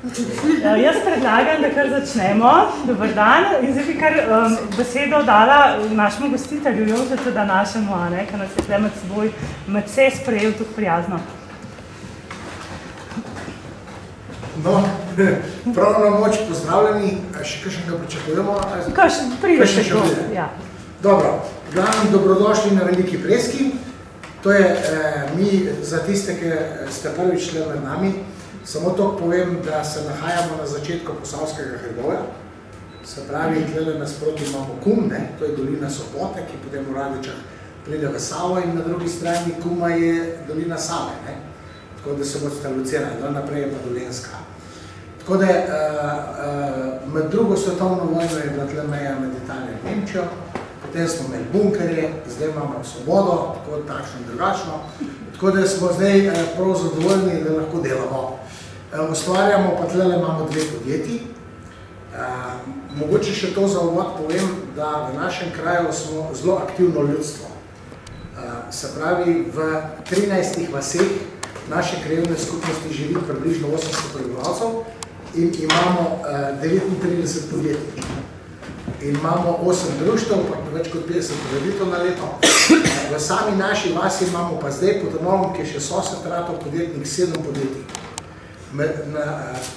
Jaz predlagam, da kar začnemo. Dobar dan. In zdaj bi kar besedo dala našemu gostitelju Jožetu Današemu, ki nas je tukaj med seboj medse sprejel tudi prijazno. No, prav na moč pozdravljeni. Še kakšnega pričakujemo? Prideš do, ja. Dobro, glavnem dobrodošli na Veliki Preski. To je mi, za tiste, ki ste prvič šli med nami, samo to povem, da se nahajamo na začetku Posavskega hribovja. Se pravi, tukaj nasproti imamo Kum, to je dolina Sopote, ki potem v Radičah pride v Savo, in na drugi strani Kuma je dolina Save, tako da se boste locirali, naprej je pa Dolenska. Tako da med drugo svetovno vojno je bila tukaj meja med Italijo in Nemčijo, potem smo imeli bunkerje, zdaj imamo svobodo, tako takšno in drugačno, tako da smo zdaj prav zadovoljni, da lahko delamo. Ustvarjamo pa tukaj imamo dve podjetji. Mogoče še to za uvod povem, da v našem kraju smo zelo aktivno ljudstvo. Se pravi, v 13 vaseh naše krajevne skupnosti živi približno 800 prebivalcev in imamo 39 podjetij. In imamo 8 društev, pa več kot 50 prireditev na leto. V sami naši vasi imamo pa zdaj pod novim, ki je še sosed ratov podjetnik, 7 podjetij.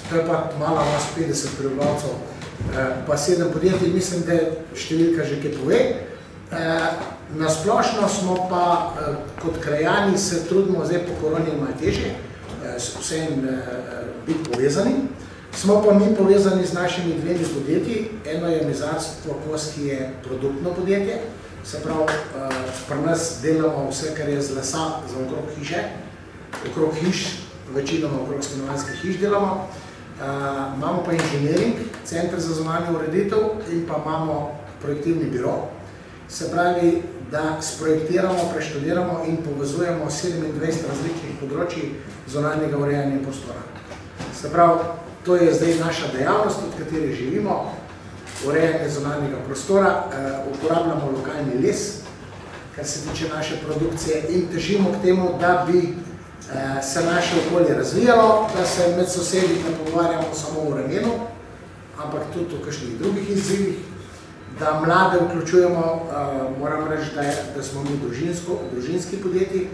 To je pa mala vas 50 prebivalcev, pa 7 podjetij, mislim, da številka že kaj pove. Na splošno smo pa kot krajani se trudimo, zdaj po koroni malo težje, vsem biti povezani. Smo pa mi povezani z našimi dvemi podjetji. Eno je Mizarstvo Kos, ki je produktno podjetje, se pravi, pri nas delamo vse, kar je z lesa za okrog hiše, okrog hiš, večinoma okrog stanovanjskih hiš delamo. Imamo pa inženiring, center za zunanjo ureditev, in pa imamo projektivni biro. Se pravi, da sprojektiramo, preštudiramo in povezujemo 27 različnih področij zunanjega urejanja prostora. Se pravi, to je zdaj naša dejavnost, od katere živimo, urejanje zunanjega prostora, uporabljamo lokalni les, kar se tiče naše produkcije, in težimo k temu, da bi se naše okolje razvijalo, da se med sosedi ne pogovarjamo samo o vremenu, ampak tudi o kakšnih drugih izzivih, da mlade vključujemo, moram reči, da smo mi družinski podjetji,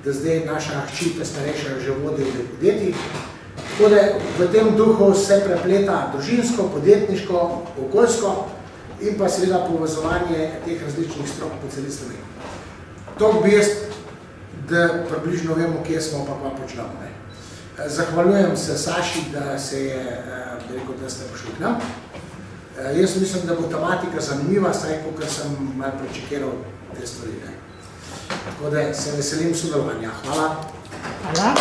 da zdaj naša hči, ta starejša, že vodi v podjetji. Tako da v tem duhu se prepleta družinsko, podjetniško, okoljsko in pa seveda povezovanje teh različnih strok po celi Sloveniji. To bi jaz, da približno vemo, kje smo pa počnemo. Zahvaljujem se Saši, da se je rekel, da ste prišli k nam. Jaz mislim, da bo tematika zanimiva, saj kot sem malo pričakiral te stvari. Tako da se veselim sodelovanja. Hvala. Hvala.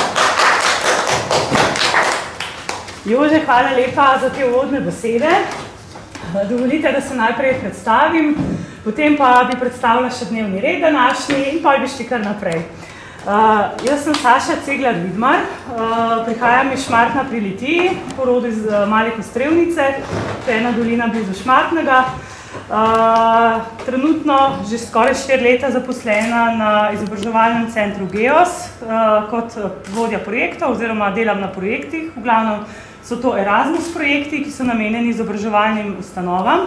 Jože, hvala lepa za te uvodne besede. Dovolite, da se najprej predstavim, potem pa bi predstavila še dnevni red današnji in pa bi šli kar naprej. Jaz sem Saša Ceglar-Vidmar, prihajam iz Šmartna pri Litiji, po rodu iz Male Kostrevnice, to je ena dolina blizu Šmartnega. Trenutno že skoraj 4 leta zaposlena na izobraževalnem centru GEOS kot vodja projektov oziroma delam na projektih. V glavnem so to Erasmus projekti, ki so namenjeni izobraževalnim ustanovam.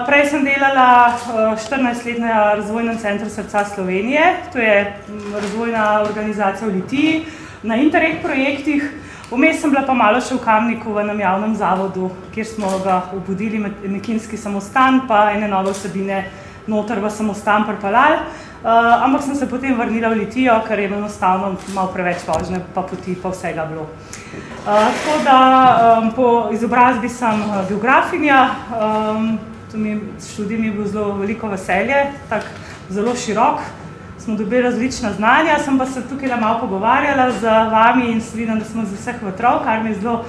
Prej sem delala 14 let na Razvojnem centru Srca Slovenije, to je razvojna organizacija v Litiji, na Interreg projektih. Vmes sem bila pa malo še v Kamniku v enem javnem zavodu, kjer smo ga obudili Mekinski samostan, pa ene nove vsebine noter v samostan pripeljali. Ampak sem se potem vrnila v Litijo, ker je enostavno malo preveč vožnje, pa poti, pa vsega bilo. Tako da po izobrazbi sem geografinja, študij mi je bil zelo veliko veselje, tak zelo širok. Smo dobili različna znanja, sem pa se tukaj malo pogovarjala z vami in vidim, da smo z vseh vetrov, kar mi je zelo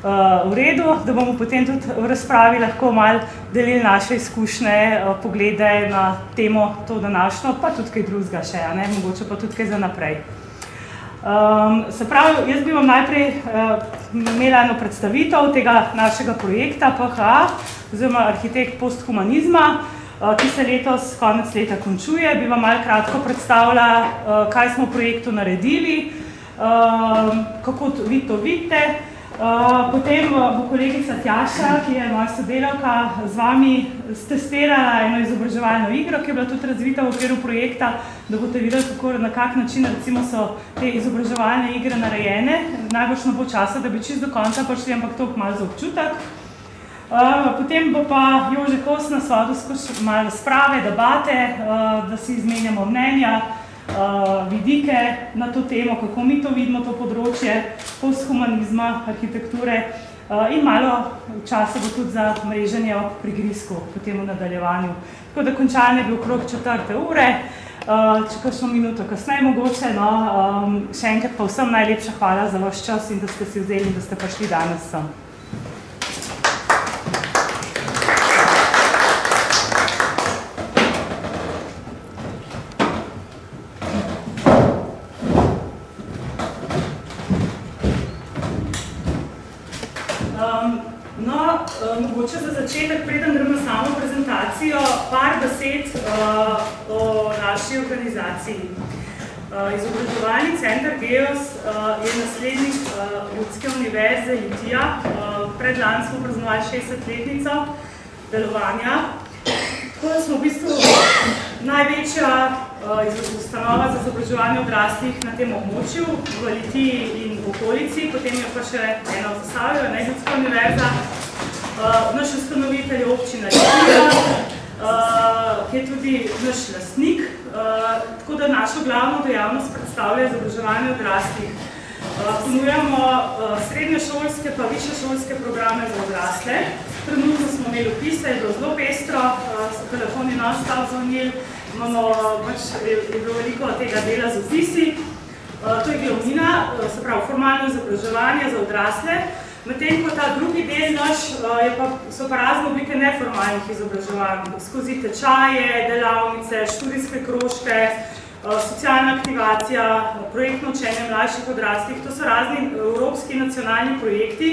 v redu, da bomo potem tudi v razpravi lahko malo delili naše izkušnje, poglede na temo to današnjo, pa tudi kaj drugega še, mogoče pa tudi kaj za naprej. Se pravi, jaz bi vam najprej imela eno predstavitev tega našega projekta PHA, oziroma Arhitekt posthumanizma, ki se letos konec leta končuje. Bi vam malo kratko predstavila, kaj smo v projektu naredili, kako vi to vidite, Potem bo kolegica Tjaša, ki je moja sodelavka, z vami stestirala eno izobraževalno igro, ki je bila tudi razvita v okviru projekta, da boste videli, kako, na kak način recimo so te izobraževalne igre narejene. Najbolj ne bo časa, da bi čisto do konca prišli, ampak to malo za občutek. Potem bo pa Jože Kos nas vodil skozi malo razprave, debate, da si izmenjamo mnenja, vidike na to temo, kako mi to vidimo, to področje posthumanizma, arhitekture in malo časa bo tudi za mreženje ob prigrizku, potem v nadaljevanju. Tako da končanje bi okrog 4. ure, če kakšno minuto kasneje mogoče, no, še enkrat pa vsem najlepša hvala za vaš čas in da ste si vzeli in da ste prišli danes sem. Mogoče za začetek, preden gremo na samo prezentacijo, par besed o naši organizaciji. Izobraževalni center GEOS je naslednik Ljudske univerze Litija. Predlani smo praznovali 60-letnico delovanja. Tako da smo v bistvu največja ustanova za izobraževanje odraslih na tem območju, v Litiji in v okolici, potem je pa še ena v Zasavju, Ljudska univerza. Naš ustanovitelj je občina Litija, ki je tudi naš lastnik, tako da našo glavno dejavnost predstavlja izobraževanje odraslih. Ponujamo srednješolske pa višješolske programe za odrasle. Trenutno smo imeli vpise, je bilo zelo pestro, so telefoni non-stop zvonili, je bilo veliko tega dela z vpisi. To je glavnina, se pravi formalno izobraževanje za odrasle. Medtem ko ta drugi del naš so pa razne oblike neformalnih izobraževanj, skozi tečaje, delavnice, študijske krožke, socialna aktivacija, projektno učenje mlajših odraslih. To so razni evropski nacionalni projekti,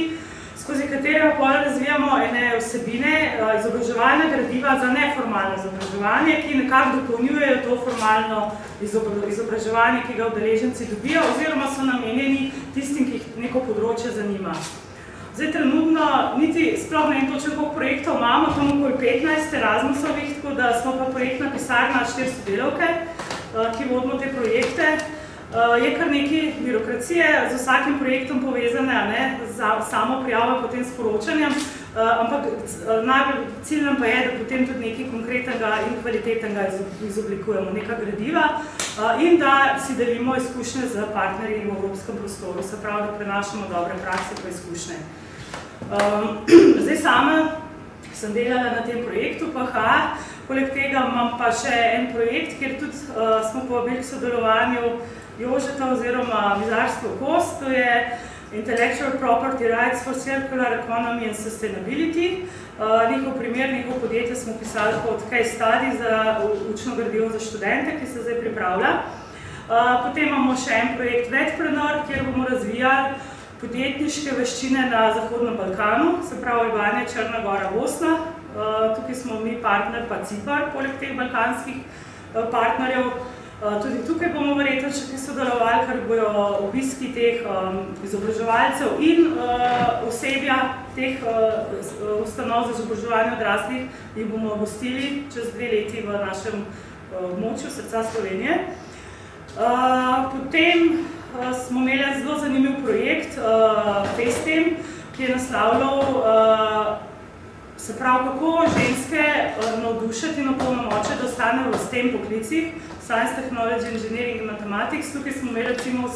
skozi katere pa razvijamo ene vsebine izobraževalne gradiva za neformalno izobraževanje, ki nekako dopolnjujejo to formalno izobraževanje, ki ga udeleženci dobijo, oziroma so namenjeni tistim, ki jih neko področje zanima. Zdaj, trenutno niti sploh ne vem točno, koliko projektov imamo, tam okoli 15 Erasmusovih, tako da smo pa projektna pisarna 4 sodelavke, ki vodimo te projekte. Je kar nekaj birokracije, z vsakim projektom povezane, samo prijavo potem s poročanjem, ampak najbolj cilj nam pa je, da potem tudi nekaj konkretnega in kvalitetnega izoblikujemo, neka gradiva in da si delimo izkušnje z partnerji v evropskem prostoru, se pravi, da prenašamo dobre prakse pa izkušnje. Zdaj sama sem delala na tem projektu PHA, poleg tega imam pa še en projekt, kjer tudi smo povabili k sodelovanju Jožeta oziroma Vizarstvo Kos, to je Intellectual Property Rights for Circular Economy and Sustainability. Njihov primer, njihov podjetje smo pisali kot case study za učno gradivo za študente, ki se zdaj pripravlja. Potem imamo še en projekt Vetpreneur, kjer bomo razvijali podjetniške veščine na Zahodnem Balkanu, se pravi Albanija, Črna Gora, Bosna. Tukaj smo mi partner pa Cipar, poleg teh balkanskih partnerjev. Tudi tukaj bomo verjetno še sodelovali, ker bojo obiski teh izobraževalcev in osebja teh ustanov za izobraževanje odraslih, jih bomo gostili čez 2 leti v našem območju srca Slovenije. Potem smo imeli zelo zanimiv projekt FaceTime, ki je naslavljal se pravi, kako ženske navdušiti in opolnomočiti, da ostanejo v STEM poklicih, Science, Technology, Engineering in Mathematics. Tukaj smo imeli recimo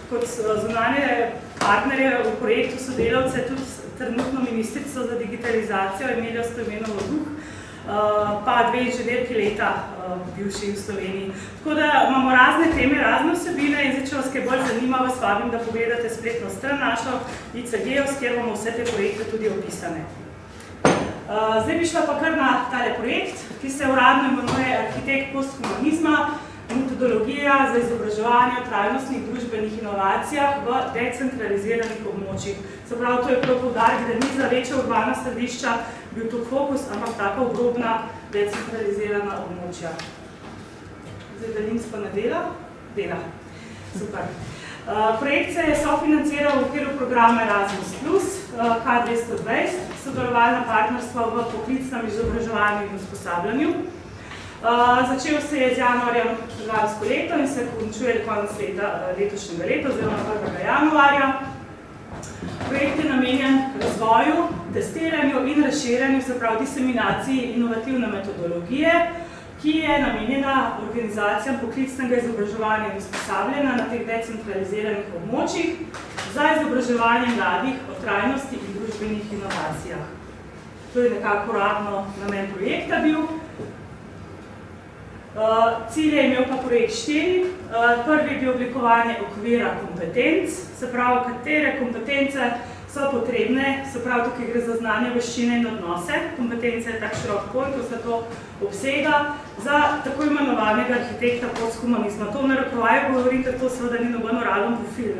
kot zunanje partnerje v projektu sodelavce tudi trenutno ministrico za digitalizacijo Emilijo Stojmenovo Duh, pa 2 inženirki leta bivši v Sloveniji. Tako da imamo razne teme, razne vsebine in zdaj, če vas kaj bolj zanima, vas vabim, da pogledate spletno stran našo ICGEOS, kjer bomo vse te projekte tudi opisane. Zdaj bi šla pa kar na tale projekt, ki se uradno imenuje Arhitekt posthumanizma, metodologija za izobraževanje o trajnostnih družbenih inovacijah v decentraliziranih območjih. Se pravi, to je prav poudarek, da ni za večja urbana središča bil to fokus, ampak taka obrobna decentralizirana območja. Zdaj Dalinc pa ne dela? Dela. Super. Projekt se je sofinanciral v okviru programa Erasmus+, K220, sodelovalna partnerstva v poklicnem izobraževanju in usposabljanju. Začel se je z januarjem lansko leto in se končuje do konca letošnjega leta, oziroma 1. januarja. Projekt je namenjen razvoju, testiranju in razširjanju, se pravi diseminaciji inovativne metodologije, ki je namenjena organizacijam poklicnega izobraževanja in usposabljanja na teh decentraliziranih območjih za izobraževanje mladih o trajnosti in družbenih inovacijah. To je nekako uradno namen projekta bil. Cilj je imel pa projekt 4. Prvi je bil oblikovanje okvira kompetenc, se pravi, katere kompetence so potrebne, se pravi, tukaj gre za znanje, veščine in odnose. Kompetence je tak širok pojem, ko se to obsega za tako imenovanega arhitekta posthumanizma. To v narekovaju govorim, ker to seveda ni noben uraden profil.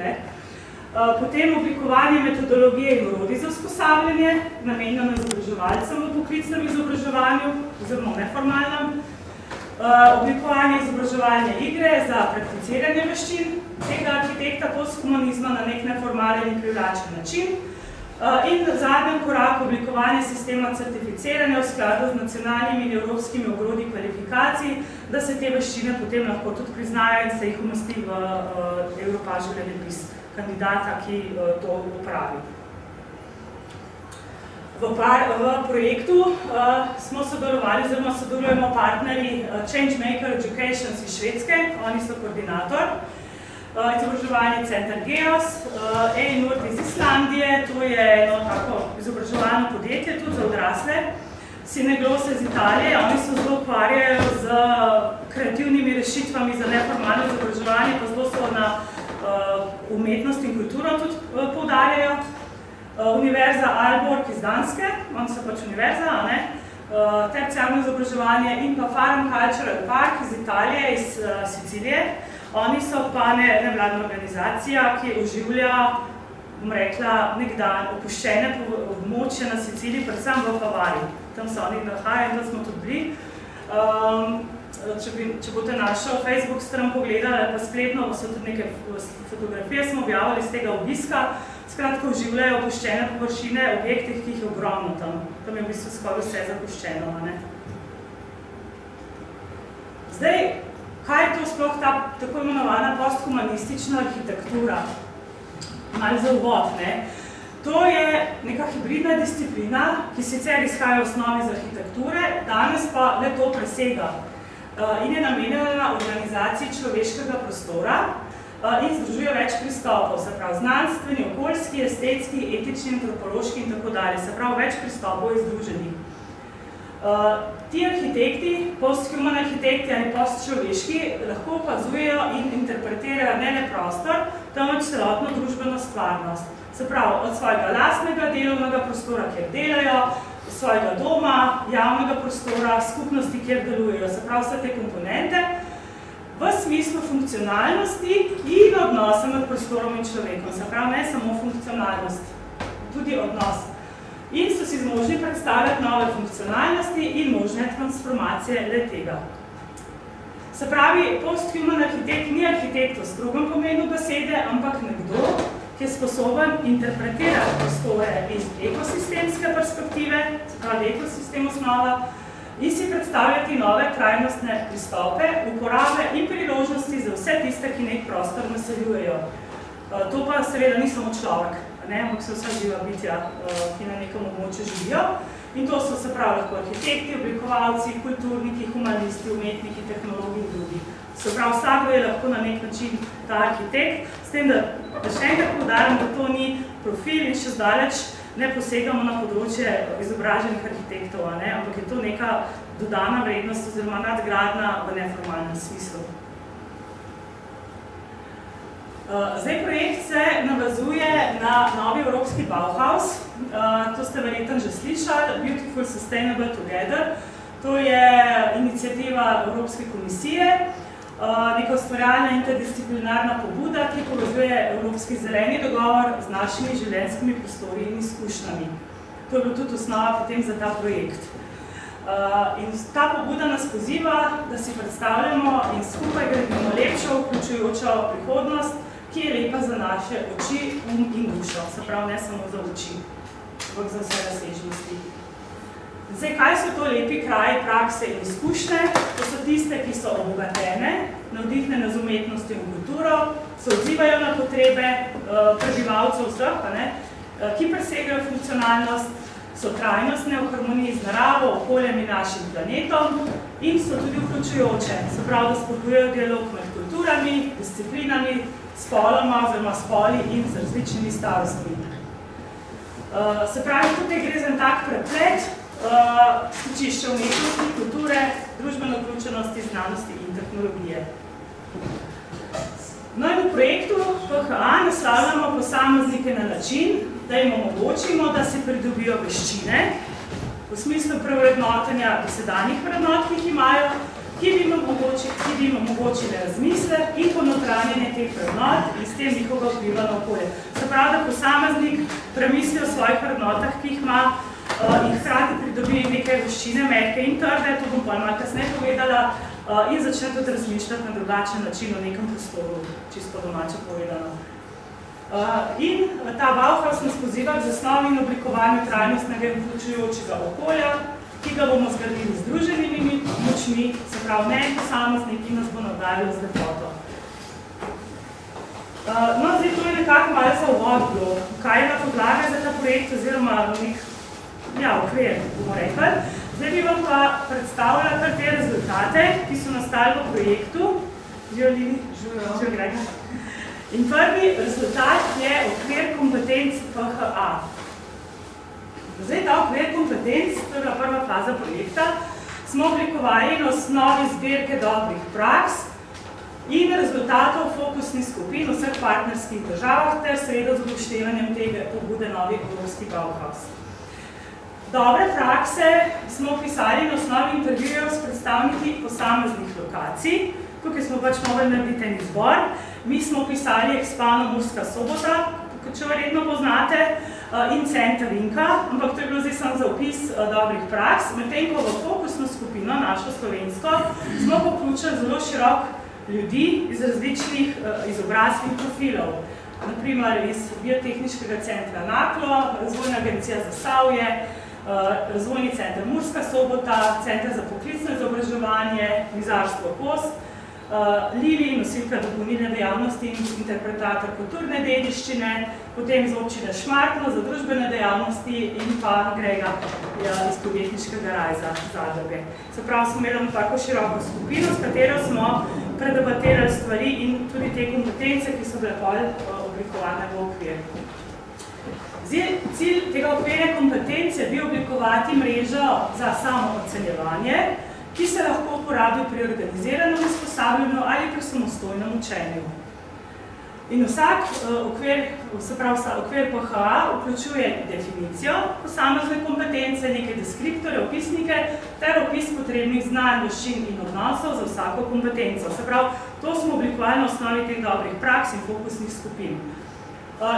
Potem oblikovanje metodologije in orodij za usposabljanje, namenjeno izobraževalcem v poklicnem izobraževanju, oziroma neformalnem. Oblikovanje izobraževalne igre za prakticiranje veščin tega arhitekta posthumanizma na nek neformalen in privlačen način. In zadnji korak oblikovanje sistema certificiranja v skladu z nacionalnimi in evropskimi ogrodji kvalifikacij, da se te veščine potem lahko tudi priznajo in se jih umesti v Europažev zemljepis kandidata, ki to opravi. V projektu smo sodelovali, oziroma sodelujemo partnerji Changemaker Education iz Švedske, oni so koordinator, izobraževalni center GEOS, EINURD iz Islandije, to je eno tako izobraževalno podjetje tudi za odrasle, Syneglose iz Italije, oni se zelo ukvarjajo z kreativnimi rešitvami za neformalno izobraževanje, pa zelo so na umetnost in kulturo tudi poudarjajo. Univerza Aalborg iz Danske, oni so pač univerza, terciarno izobraževanje, in pa Farm Cultural Park iz Italije, iz Sicilije. Oni so pa nevladna organizacija, ki oživlja, bom rekla, nekdaj opuščene območje na Siciliji, predvsem v Bavariji. Tam se oni nahajajo in tam smo tudi bili. Če boste našo Facebook stran pogledali, pa spletno, so tudi neke fotografije smo objavili z tega obiska. Skratka, oživljajo opuščene površine, objektih, ki jih je ogromno tam. Tam je v bistvu skoraj vse zapuščeno. Zdaj, kaj je to sploh ta tako imenovana posthumanistična arhitektura? Malo za uvod, To je neka hibridna disciplina, ki sicer izhaja v osnovi z arhitekture, danes pa le to presega in je namenjena organizaciji človeškega prostora, in združuje več pristopov, se pravi znanstveni, okoljski, estetski, etični, antropološki in tako dalje, se pravi več pristopov je združenih. Ti arhitekti, posthuman arhitekti ali postčloveški, lahko opazujejo in interpretirajo ne le prostor, temveč celotno družbeno stvarnost. Se pravi, od svojega lastnega delovnega prostora, kjer delajo, svojega doma, javnega prostora, skupnosti, kjer delujejo, se pravi vse te komponente, v smislu funkcionalnosti in odnosa med prostorom in človekom. Se pravi, ne samo funkcionalnost, tudi odnos. In so si zmožni predstavljati nove funkcionalnosti in možne transformacije le-tega. Se pravi, posthuman arhitekt ni arhitekt v strogem pomenu besede, ampak nekdo, ki je sposoben interpretirati prostore iz ekosistemske perspektive, se pravi ekosistem osnova, in si predstavljati nove trajnostne pristope, uporabe in priložnosti za vse tiste, ki nek prostor naseljujejo. To pa seveda ni samo človek, ampak so vsa živa bitja, ki na nekem območju živijo. In to so se pravi lahko arhitekti, oblikovalci, kulturniki, humanisti, umetniki, tehnologi in drugi. Se pravi, vsakdo je lahko na nek način ta arhitekt, s tem, da še enkrat poudarim, da to ni profil in še zdaleč ne posegamo na področje izobraženih arhitektov, ampak je to neka dodana vrednost oziroma nadgradnja v neformalnem smislu. Zdaj, projekt se navezuje na novi evropski Bauhaus, to ste verjetno že slišali, Beautiful Sustainable Together. To je iniciativa Evropske komisije, neka ustvarjalna interdisciplinarna pobuda, ki povezuje Evropski zeleni dogovor z našimi življenjskimi prostori in izkušnjami. To je bilo tudi osnova potem za ta projekt. In ta pobuda nas poziva, da si predstavljamo in skupaj gradimo lepšo, vključujočo prihodnost, ki ki je lepa za naše oči, in dušo, se pravi ne samo za oči, ampak za vse razsežnosti. Zdaj, kaj so to lepi kraji, prakse in izkušnje? To so tiste, ki so obogatene, navdihnjene z umetnostjo in kulturo, se odzivajo na potrebe prebivalcev vseh, ki presegajo funkcionalnost, so trajnostne v harmoniji z naravo, okoljem in našim planetom in so tudi vključujoče, se pravi, da spodbujajo dialog med kulturami, disciplinami, spoloma oziroma spoli in z različnimi starostmi. Se pravi, tukaj gre za en tak preplet, stičišče umetnosti, kulture, družbene vključenosti, znanosti in tehnologije. No in v projektu PHA naslavljamo posameznike na način, da jim omogočimo, da se pridobijo veščine, v smislu prevrednotenja dosedanjih vrednot, ki jih imajo, ki bi jim omogočile razmislek in ponotranjenje teh vrednot in s tem njihovega vpliva na okolje. Se pravi, da posameznik premisli o svojih vrednotah, ki jih ima, in hkrati pridobi neke veščine, mehke in trde, to bom pa malo kasneje povedala, in začne tudi razmišljati na drugačen način o nekem prostoru, čisto domače povedano. In ta Bauhaus nas poziva k zasnovi in oblikovanju trajnostnega in vključujočega okolja, ki ga bomo zgradili z združenimi močmi, se pravi ne posameznik, ki nas bo navdajal z lepoto. No, zdaj to je nekako malo za uvod bilo, kaj je na podlaga za ta projekt oziroma nek okvir, bomo rekli. Zdaj bi vam pa predstavljala kar te rezultate, ki so nastali v projektu. Živijo Grega. In prvi rezultat je okvir kompetenc PHA. Zdaj ta okvir kompetenc, to je bila prva faza projekta, smo oblikovali na osnovi zbirke dobrih praks in rezultatov fokusnih skupin v vseh partnerskih državah ter seveda z upoštevanjem tega pobude Novi Evropski Bauhaus. Dobre prakse smo opisali na osnovi intervjujev s predstavniki posameznih lokacij. Tukaj smo pač mogli narediti en izbor. Mi smo opisali Expano Murska Sobota, če verjetno poznate, in Center Vinka, ampak to je bilo zdaj samo za opis dobrih praks. Medtem ko v fokusno skupino, našo slovensko, smo vključili zelo širok ljudi iz različnih izobrazbenih profilov. Naprimer iz Biotehniškega centra Naklo, Razvojna agencija Zasavje, Razvojni center Murska Sobota, Center za poklicno izobraževanje, Mizarstvo Kost, Lili, nosilka dopolnilne dejavnosti in interpretator kulturne dediščine, potem iz občine Šmartno za družbene dejavnosti in pa Grega iz podjetniškega rajza Zadruge. Se pravi, smo imeli tako široko skupino, s katero smo predebatirali stvari in tudi te kompetence, ki so bile oblikovane v okviru. Cilj tega okvirja kompetenc je bil oblikovati mrežo za samo ocenjevanje, ki se lahko uporabi pri organiziranem usposabljanju ali pri samostojnem učenju. In vsak okvir, se pravi okvir PHA, vključuje definicijo posamezne kompetence, neke deskriptore, opisnike ter opis potrebnih znanj, veščin in odnosov za vsako kompetenco. Se pravi, to smo oblikovali na osnovi teh dobrih praks in fokusnih skupin.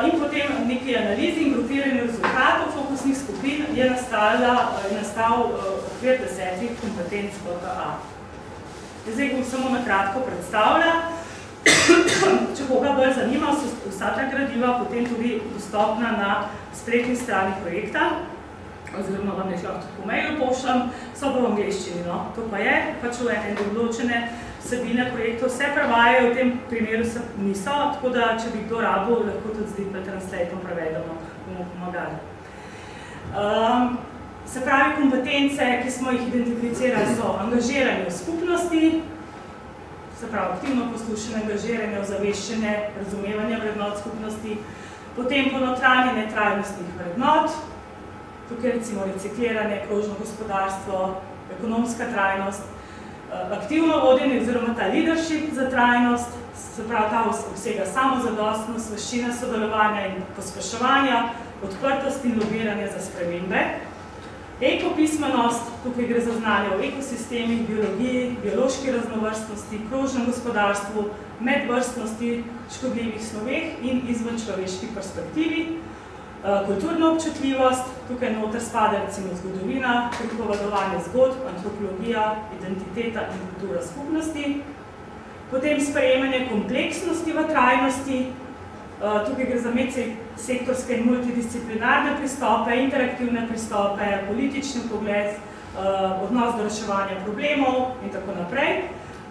In potem nekaj analiz in grupiranje rezultatov fokusnih skupin je nastal okvir 10 kompetenc PHA. Zdaj bom samo na kratko predstavila. Če koga bolj zanima, so vsa ta gradiva potem tudi dostopna na spletni strani projekta, oziroma vam jih lahko po mailu pošljam, so pa v angleščini. To pa je, pač v ene določene vsebine projektov vse prevajajo, v tem primeru niso, tako da, če bi kdo rabil, lahko tudi zdaj pa translatom prevedemo, bomo pomagali. Se pravi, kompetence, ki smo jih identificirali, so angažiranje v skupnosti, se pravi, aktivno poslušanje, angažiranje, ozaveščanje, razumevanje vrednot skupnosti, potem ponotranjenje trajnostnih vrednot, tukaj recimo recikliranje, krožno gospodarstvo, ekonomska trajnost, aktivno vodenje oziroma ta leadership za trajnost, se pravi ta obsega samozadostnost, veščine sodelovanja in pospeševanja, odprtost in lobiranje za spremembe. Ekopismenost, tukaj gre za znanje o ekosistemih, biologiji, biološki raznovrstnosti, krožnem gospodarstvu, medvrstnosti, škodljivih snoveh in izvenčloveški perspektivi. Kulturna občutljivost, tukaj noter spada recimo zgodovina, pripovedovanje zgodb, antropologija, identiteta in kultura skupnosti. Potem sprejemanje kompleksnosti v trajnosti, Tukaj gre za medsektorske in multidisciplinarne pristope, interaktivne pristope, politični pogled, odnos do reševanja problemov in tako naprej.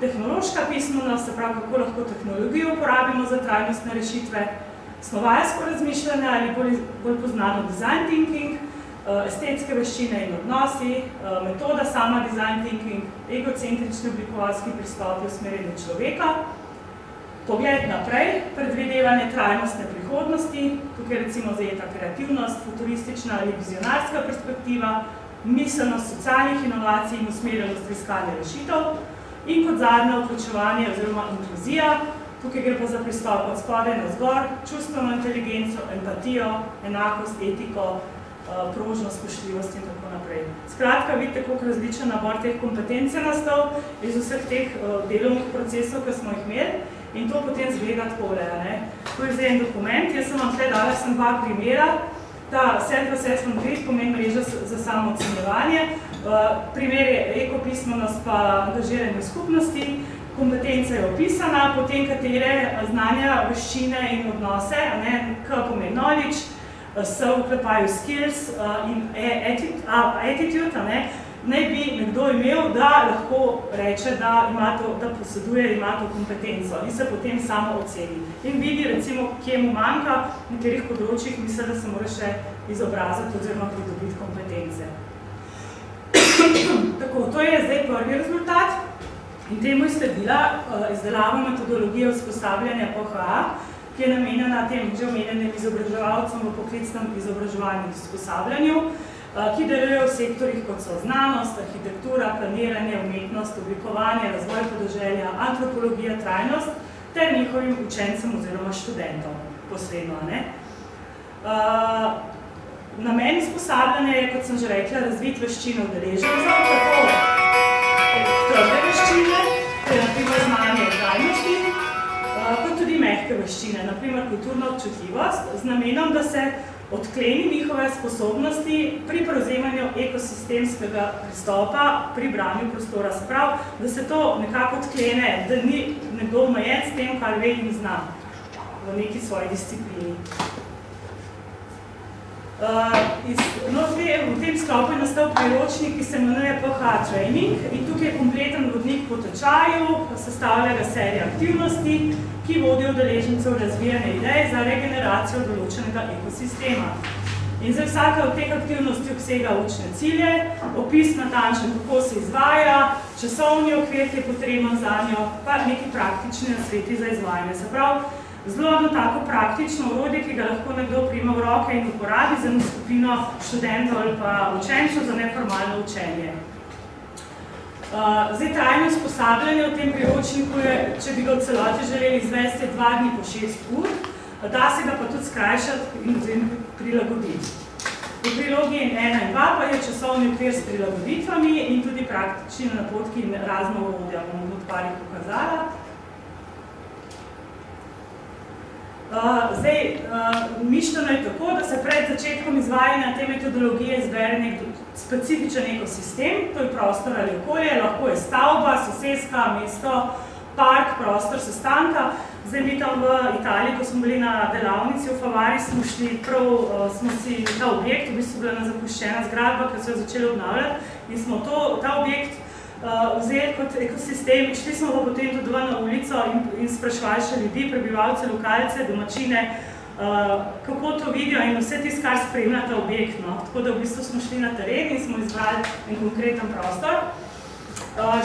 Tehnološka pismenost, se pravi, kako lahko tehnologijo uporabimo za trajnostne rešitve, slovarsko razmišljanje ali bolj poznano design thinking, estetske veščine in odnosi, metoda sama design thinking, egocentrični oblikovalski pristopi usmerjeni človeka, pogled naprej, predvidevanje trajnostne prihodnosti, tukaj recimo zajeta kreativnost, futuristična ali vizionarska perspektiva, miselnost socialnih inovacij in usmerjenost v iskanje rešitev in kot zadnje vključevanje oziroma inkluzija, tukaj gre pa za pristop od spodaj na zgor, čustveno inteligenco, empatijo, enakost, etiko, prožnost, spoštljivost in tako naprej. Skratka, vidite, koliko različen nabor teh kompetenc je nastal iz vseh teh delovnih procesov, ki smo jih imeli, in to potem zgleda takole. To je zdaj en dokument, jaz sem vam tle dala dva primera. Ta Self-Assessment Grid pomeni mreža za samo ocenjevanje. Primer je ekopismenost pa angažiranje v skupnosti. Kompetenca je opisana, potem katere znanja, veščine in odnose, K pomeni knowledge, S v oklepaju skills in attitude, naj bi nekdo imel, da lahko reče, da poseduje, ima to kompetenco in se potem samo oceni. In vidi, recimo, kje mu manjka, na katerih področjih misli, da se mora še izobraziti oziroma pridobiti kompetence. Tako, to je zdaj prvi rezultat in temu je sledila izdelava metodologije vzpostavljanja PHA, ki je namenjena tem že omenjenim izobraževalcem v poklicnem izobraževanju in usposabljanju, ki delujejo v sektorjih, kot so znanost, arhitektura, planiranje, umetnost, oblikovanje, razvoj podeželja, antropologija, trajnost, ter njihovim učencem oziroma študentom posredno. Namen usposabljanja je, kot sem že rekla, razvit veščino udeležencev, tako trde veščine, to je na primer znanje trajnosti, kot tudi mehke veščine, na primer kulturna občutljivost, z namenom, da se odkleni njihove sposobnosti pri prevzemanju ekosistemskega pristopa pri branju prostora. Sprav, da se to nekako odklene, da ni nekdo omejen s tem, kar ve in zna v neki svoji disciplini. V tem sklopu je nastal priročnik, ki se imenuje PHA Training in tukaj je kompleten vodnik po tečaju, sestavlja ga serija aktivnosti, ki vodijo udeležencev v razvijanje idej za regeneracijo določenega ekosistema. In zdaj vsaka od teh aktivnosti obsega učne cilje, opis natančen, kako se izvaja, časovni okvir, ki je potreben zanjo, pa neki praktični nasveti za izvajanje. Se pravi, zelo eno tako praktično orodje, ki ga lahko nekdo prima v roke in uporabi za eno skupino študentov ali pa učencev za neformalno učenje. Zdaj, trajno usposabljanje v tem priročniku je, če bi ga v celoti želeli izvesti 2 dni po 6 ur, da se ga pa tudi skrajšati in prilagoditi. V prilogi 1 in 2 pa je časovni okvir s prilagoditvami in tudi praktični napotki in razno orodja, bom tudi par jih pokazala. Zdaj, mišljeno je tako, da se pred začetkom izvajanja te metodologije izbere nek specifičen ekosistem, to je prostor ali okolje, lahko je stavba, soseska, mesto, park, prostor sestanka. Zdaj, mi tam v Italiji, ko smo bili na delavnici v Favari, smo šli smo si ta objekt, v bistvu bila zapuščena zgradba, ki so jo začeli obnavljati in smo ta objekt vzeli kot ekosistem, šli smo pa potem tudi na ulico in spraševali še ljudi, prebivalce, lokalce, domačine, kako to vidijo in vse tisto, kar spremlja ta objekt. Tako da v bistvu smo šli na teren in smo izbrali en konkreten prostor.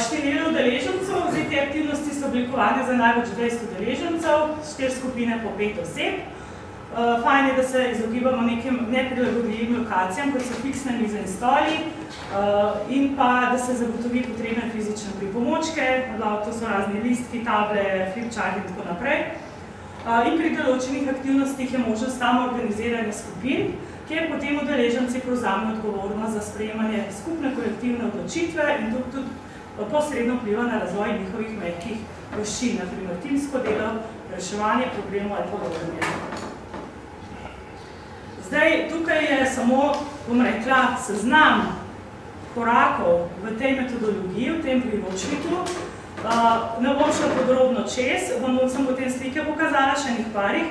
Število udeležencev, zdaj te aktivnosti so oblikovane za največ 200 udeležencev, 4 skupine po 5 oseb. Fajn je, da se izogibamo nekim neprilagodljivim lokacijam, kot so fiksne mize in stoli, in pa, da se zagotovi potrebne fizične pripomočke, to so razni listki, table, flipchart in tako naprej. In pri določenih aktivnostih je možnost samo organiziranja skupin, kjer potem udeleženci prevzamejo odgovornost za sprejemanje skupne kolektivne odločitve in tudi posredno vpliva na razvoj njihovih mehkih veščin, na primer timsko delo, reševanje problemov ali podobno. Zdaj, tukaj je samo, bom rekla, seznam korakov v tej metodologiji, v tem priročniku. Ne bom šla podrobno čez, bom sem potem slike pokazala še enih parih.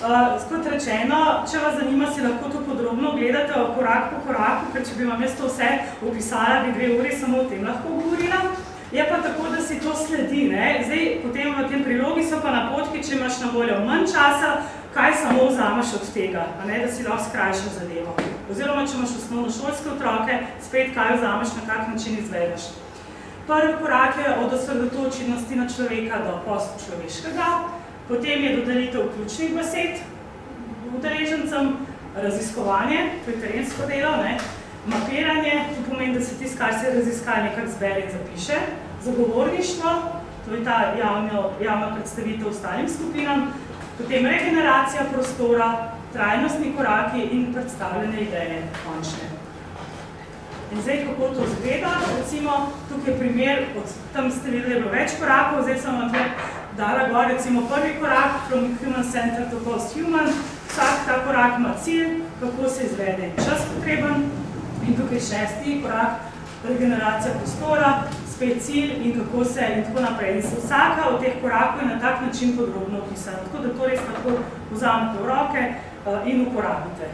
Kot rečeno, če vas zanima, si lahko to podrobno gledate korak po koraku, ker če bi vam jaz to vse opisala, bi 2 uri samo o tem lahko govorila. Je pa tako, da si to sledi, ne? Zdaj, potem v tem prilogi so pa napotki, če imaš na voljo manj časa, kaj samo vzameš od tega, a ne, da si lahko skrajšal zadevo. Oziroma, če imaš osnovnošolske otroke, spet kaj vzameš, na kak način izvedeš. Prvi korak je od osredotočenosti na človeka do postčloveškega, potem je dodelitev ključnih besed udeležencem, raziskovanje, to je terensko delo, ne? Mapiranje, to pomeni, da se tisto, kar se raziskal, nekako zbere in zapiše, zagovorništvo, to je ta javna predstavitev ostalim skupinam, potem regeneracija prostora, trajnostni koraki in predstavljene ideje končne. In zdaj, kako to izgleda, recimo, tukaj je primer, tam ste videli, je bilo več korakov, zdaj sem vam dala gor, recimo prvi korak, from human center to post-human, vsak ta korak ima cilj, kako se izvede čas potreben, in tukaj 6. korak, regeneracija prostora, spet cilj in kako se in tako naprej. In vsaka od teh korakov je na tak način podrobno opisana, tako da to res lahko vzamete v roke in uporabite.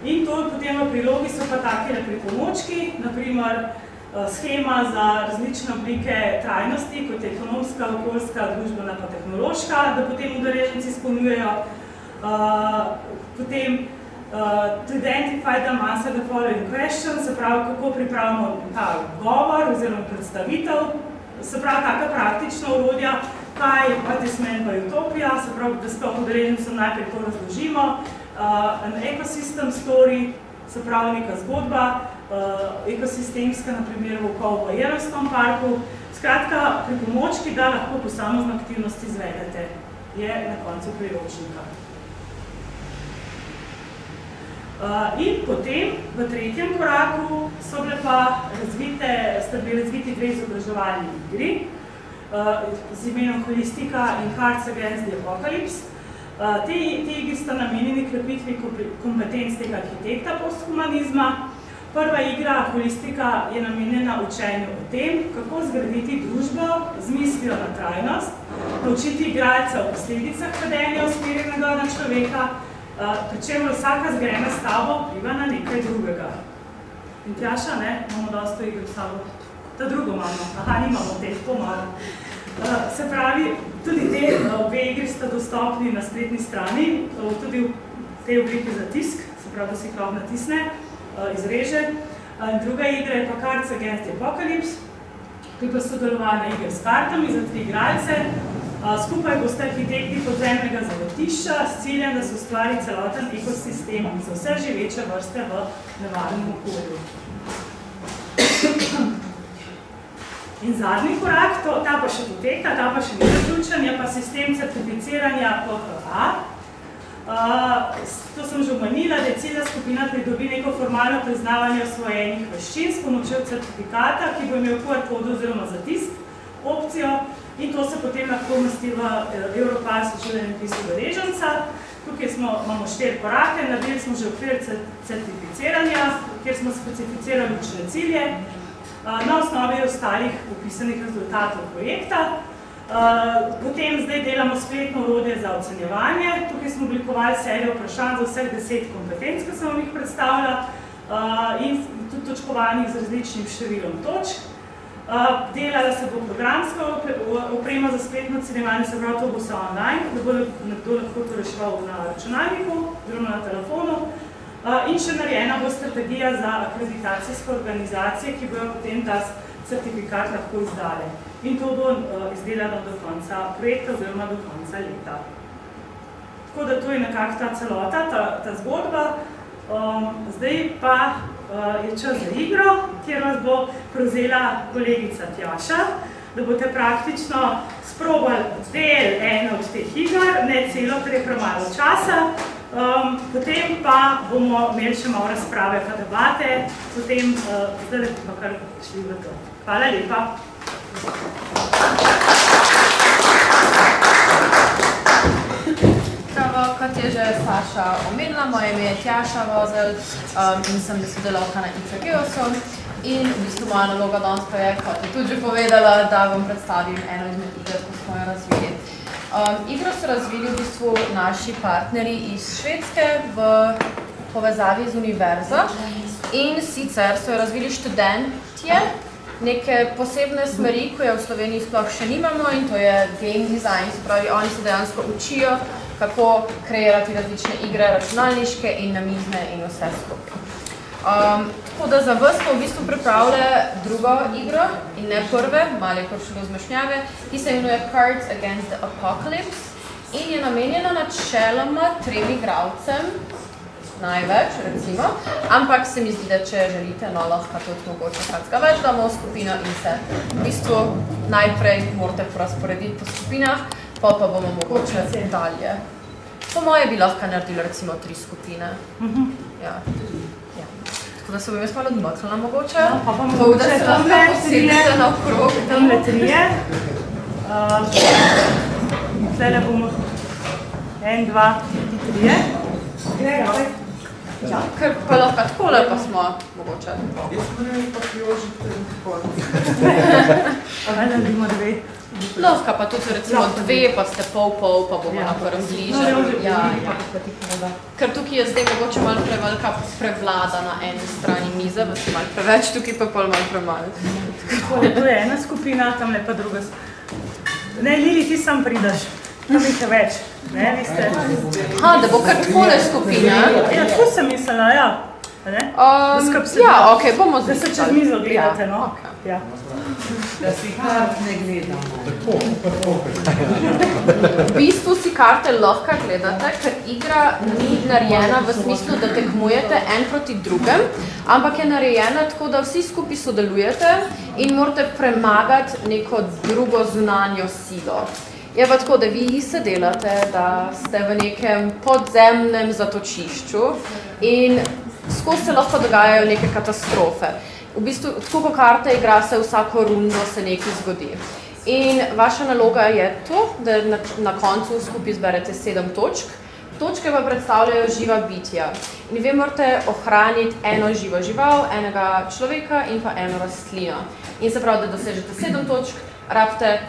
In to potem v prilogi so pa takele pripomočki, naprimer schema za različne oblike trajnosti, kot je ekonomska, okoljska, družbena pa tehnološka, da potem udeleženci izpolnjujejo. Potem to identify them, answer the following questions, se pravi, kako pripravimo ta govor oziroma predstavitev, se pravi, taka praktična orodja, kaj what is meant by utopia, se pravi, da sploh udeležencem najprej to razložimo, an ecosystem story, se pravi, neka zgodba, ekosistemska, na primer volkov v Yellowstone parku. Skratka, pripomočki, da lahko posamezno aktivnost izvedete, je na koncu priročnika. In potem, v 3. koraku, sta bili razviti 2 izobraževalni igri z imenom Holistika in Cards Against the Apocalypse. Te igri sta namenjeni krepitvi kompetenc tega arhitekta posthumanizma. Prva igra, Holistika, je namenjena učenju o tem, kako zgraditi družbo z mislijo na trajnost, naučiti igralca o posledicah vedenja usmerjenega na človeka, pri čemer vsaka zgrajena stavba vpliva na nekaj drugega. In Tjaša, ne, imamo dosto igr v sabo. Ta drugo imamo. Aha, nimamo teh, to malo. Se pravi, tudi te 2 igri sta dostopni na spletni strani, tudi v tej obliki za tisk, se pravi, da si jih lahko natisne, izreže. Druga igra je pa Cards Against the Apocalypse, ki pa sodelovalna igra s kartami za 3 igralce. Skupaj boste arhitekti podzemnega zavetišča s ciljem, da se ustvari celoten ekosistem za vse živeče vrste v nevarnem okolju. In zadnji korak, ta pa še poteka, ta pa še ni zaključen, je pa sistem certificiranja PHA. To sem že omenila, da je ciljna skupina pridobi neko formalno priznavanje osvojenih veščin s pomočjo certifikata, ki bo imel QR kod oziroma zatisk opcijo, in to se potem lahko umesti v Europass življenjepis udeleženca. Tukaj imamo 4 korake, naredili smo že okvir certificiranja, kjer smo specificirali učne cilje, na osnovi ostalih opisanih rezultatov projekta. Potem zdaj delamo spletno orodje za ocenjevanje. Tukaj smo oblikovali serijo vprašanj za vseh 10 kompetenc, ki sem vam jih predstavila, in tudi točkovanih z različnim številom točk. Delala se bo programska oprema za spletno ocenjevanje, se pravi, to bo vse online, da bo nekdo lahko to reševal na računalniku oziroma na telefonu. In še narejena bo strategija za akreditacijske organizacije, ki bojo potem ta certifikat lahko izdale. In to bo izdelano do konca projekta oziroma do konca leta. Tako da to je nekako ta celota, ta zgodba. Zdaj pa je čas za igro, kjer vas bo prevzela kolegica Tjaša, da boste praktično sprobali del ene od teh iger, ne celo, ker je premalo časa. Potem pa bomo imeli še malo razprave pa debate, potem zdaj pa kar šli v to. Hvala lepa. Kot je že Saša omenila, moje ime je Tjaša Vozelj in sem sodelavka na ICGEOS-u. In v bistvu moja naloga danes pa je, kot je tudi že povedala, da vam predstavim eno izmed iger, ko smo jo razvili. Igro so razvili v bistvu naši partnerji iz Švedske v povezavi z univerzo in sicer so jo razvili študentje neke posebne smeri, ko je v Sloveniji sploh še nimamo in to je game design, se pravi, oni se dejansko učijo, kako kreirati različne igre, računalniške in namizne in vse skupaj. Tako da za vas smo v bistvu pripravili drugo igro in ne prve, malo je šlo zmešnjave, ki se imenuje Cards Against the Apocalypse in je namenjena načeloma 3 igralcem, največ recimo, ampak se mi zdi, da če želite, no lahko tudi mogoče kakega več damo v skupino in se v bistvu najprej morate razporediti po skupinah, pa bomo mogoče dalje. Po moje bi lahko naredili recimo 3 skupine. Ja. Tako da se bom jaz malo odmaknila mogoče. Pa mogoče da se lahko posedite na okrog. Tamle 3. Zdaj bomo 1, 2, 3. Ja, ker pa lahko takole pa smo mogoče. Jaz pa ne pa priložiti tako. Kaj naredimo 2? Lahko pa tudi recimo 2, pa ste pol, pa bomo na prvem bližali. Ker tukaj je zdaj mogoče malo prevelika prevlada na eni strani mize, vas je malo preveč, tukaj pa pol malo premalo. To je ena skupina, tamle pa druga. Ne, Lili, ti sam pridaš. Tam jih je več. Ne, vi ste... Da bo kar takole skupina. Ja, tako sem mislila, ja. Ja, okej, bomo da se čez mizo gledate, no? Ja. Da si kart ne gledamo. V bistvu si karte lahko gledate, ker igra ni narejena v smislu, da tekmujete en proti drugem, ampak je narejena tako, da vsi skupaj sodelujete in morate premagati neko drugo zunanjo silo. Je pa tako, da vi se delate, da ste v nekem podzemnem zatočišču in skozi se lahko dogajajo neke katastrofe. V bistvu, tako ko karte igra se vsako rundo se nekaj zgodi. In vaša naloga je to, da na koncu skupaj zberete 7 točk. Točke pa predstavljajo živa bitja. In vi morate ohraniti eno živo žival, enega človeka in pa eno rastlino. In se pravi, da dosežete 7 točk, rabite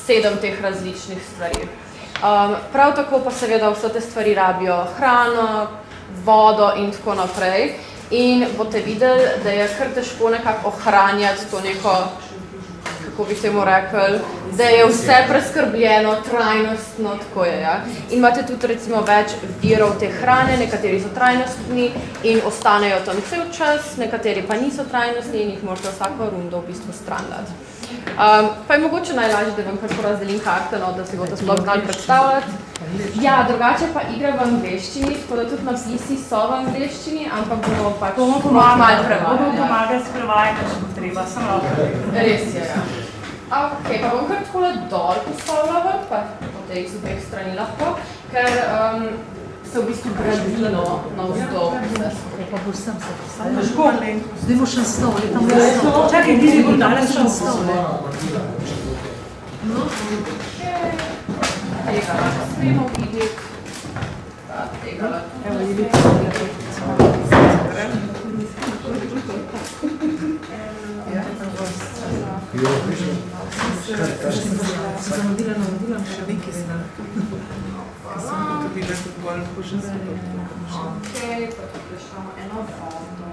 7 teh različnih stvari. Prav tako pa seveda vse te stvari rabijo hrano, vodo in tako naprej. In boste videli, da je kar težko nekako ohranjati to neko, kako bi temu rekli, da je vse preskrbljeno, trajnostno, tako je. Ja? In imate tudi recimo več virov te hrane, nekateri so trajnostni in ostanejo tam cel čas, nekateri pa niso trajnostni in jih morate vsako rundo v bistvu stranjati. Pa je mogoče najlažje, da vam kar porazdelim karte, no, da si boste sploh znali predstavljati. Ja, drugače pa igra v angleščini, tako da tudi napisi so v angleščini, ampak bomo pač malo prevajati. Bomo pomagali s prevajanjem, če bo treba, samo lahko. Res je, ja. Ok, pa bom kar takole dol postavljala, pa od teh z obeh strani lahko, ker se v bistvu gradilo na vzdolj. Pa boš sem se postavljala. Težko. Zdaj boš na stole, tam boš stole. Čakaj, ti si bom dala še na stole. No, tega lahko smemo videti. Tega lahko. Evo, vidite. Zamodila, še viki zna. Sem potrebila tudi bolj požensko. Okej, pa tukaj šamo eno vodo.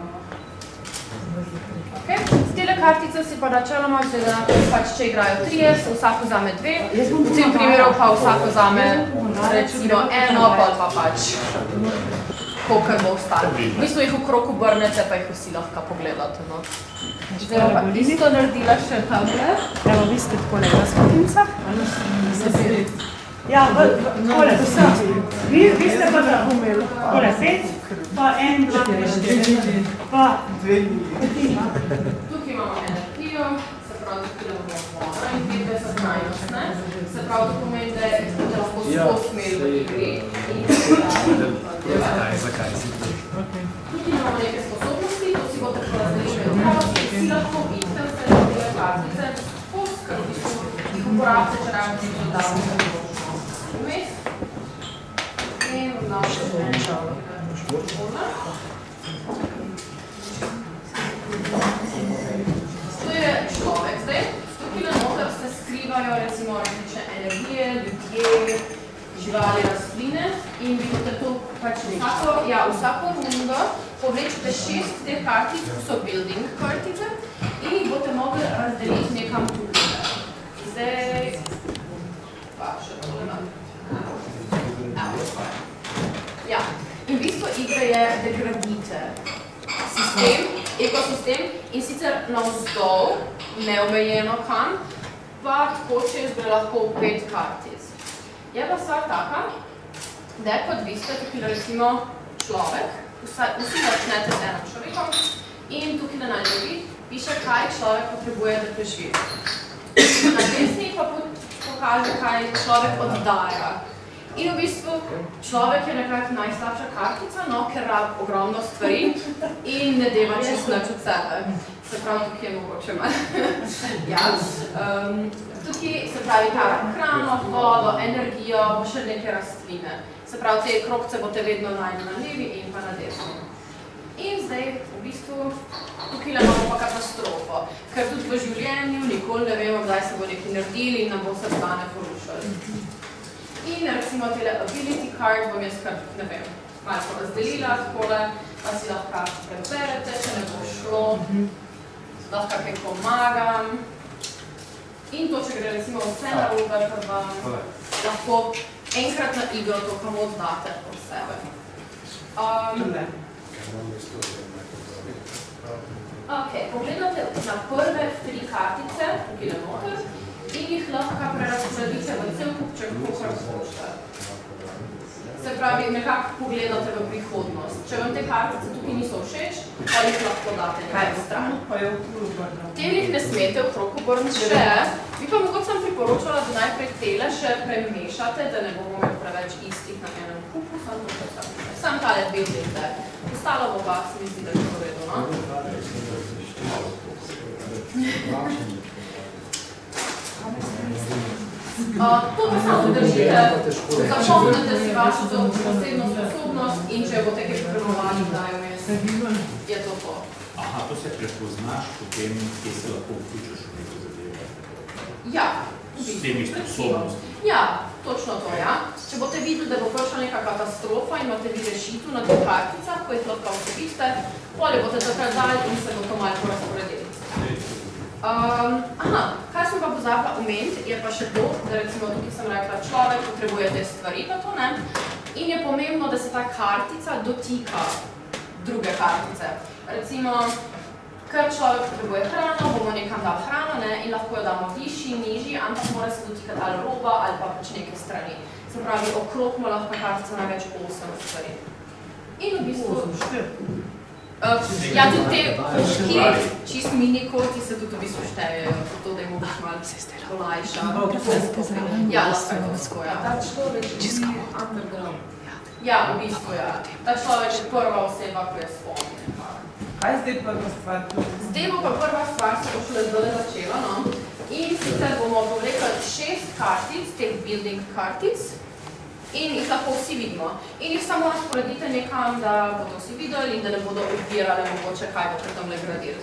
Okay. Z tele kartice si pa načeloma vzela, pač če igrajo 3, se vsak vzame 2, v tem primeru pa vsak vzame recimo 1, pa pač kolikor bo ostalo. V bistvu jih okrog obrnete, pa jih vsi lahko pogledate. No. Zdaj pa isto naredila še tamle. Evo, vi ste tako lega skupinca. Ja, takole, vsem. Vi ste pa takole 5, pa 1, 2, 3, 4, pa 2. Tukaj imamo energijo, se pravi, tukaj imamo voda in 5 trajnostne. Se pravi, to pomeni, da je lahko skozi smel v igri. Zakaj si to? Tukaj imamo neke sposobnosti, to si boste porazdelili med otroci, vsi lahko vidite vse te kartice, ker jih uporabite, če rabite nekaj dodati vmes. In vnašamo voda. To je človek zdaj. Tukaj noter se skrivajo recimo različne energije, ljudje, povlečete 6 teh kartic, to so building kartice, in jih boste mogli razdeliti nekam tukaj. Zdaj, pa še tole. Ja, in bistvo igre je, da gradite ekosistem in sicer navzdol, neomejeno kam, pa tako čez bi lahko 5 kartic. Je pa stvar taka, da kot vi ste tukaj recimo človek, vsi začnete z enim človekom in tukaj na levi piše, kaj človek potrebuje, da preživi. Na desni pa pokaže, kaj človek oddaja. In v bistvu človek je nekako najslabša kartica, no, ker rab ogromno stvari in ne deva čisto nič od sebe. Se pravi, tukaj je mogoče malo. Ja. Tukaj se pravi ta hrano, vodo, energijo, pa še neke rastline. Se pravi, te krogce boste vedno najti na levi in pa na desni. In zdaj, v bistvu, tukaj imamo pa katastrofo, ker tudi v življenju nikoli ne vemo, kdaj se bo nekaj naredili in nam bo se dane porušali. In recimo tele ability card bom jaz kar, ne vem, malo razdelila takole, pa si lahko preberete, če ne bo šlo, lahko kaj pomagam. In to, če gre recimo vse na robe, pa vam lahko enkrat na igro to kamo date od sebe. Pogledate na prve 3 kartice, tukaj na noter, in jih lahko prerazporedite v cel kupček, kakor hočete. Se pravi, nekako pogledate v prihodnost. Če vam te kartice tukaj niso všeč, pa jih lahko date nekaj stran. Tem jih ne smete v krog obrniti še, bi pa mogoče sem priporočala, da najprej tele še premešate, da ne bomo imeli preveč istih na enem kupu, sam tale 2 lete. Ostalo bo pa, se mi zdi, da je to redo, no? To pa samo držite, zapomnite si vašo posebno sposobnost in če boste kaj prenovali, kdaj vmes, je to to. Aha, to se prepoznaš potem, kje se lahko vključiš v neko zadevo. Ja, s temi sposobnosti. Ja, točno to, ja. Če boste videli, da bo prišla neka katastrofa in imate vi rešitev na teh karticah, ko jih lahko vsebiste, polje boste takrat dali in se bo to malo porazporedili. Kaj sem pa pozabila omeniti, je pa še to, da recimo tukaj sem rekla, človek potrebuje te stvari, pa to ne, in je pomembno, da se ta kartica dotika druge kartice. Recimo, ker človek potrebuje hrano, bomo nekam dal hrano, ne, in lahko jo damo višji, nižji, ampak mora se dotikati ali roba ali pa pač neke strani. Se pravi, okrog ima lahko kartica največ 8 stvari. In v bistvu... Ja, tudi te koški, čist mini koti se tudi v bistvu štejejo, zato da jim boš malo olajša. Ja, lahko je to tako, ja. Ta človek je underground. Ja, v bistvu, ja. Ta človek je prva oseba, ko je spomni. Kaj je zdaj prva stvar? Zdaj bo pa prva stvar, se bo šele zdaj začela, no. In sicer bomo povlekli 6 kartic, teh building kartic, in jih lahko vsi vidimo. In jih samo razporedite nekam, da bodo vsi videli in da ne bodo odbirali mogoče, kaj boste tamle gradili.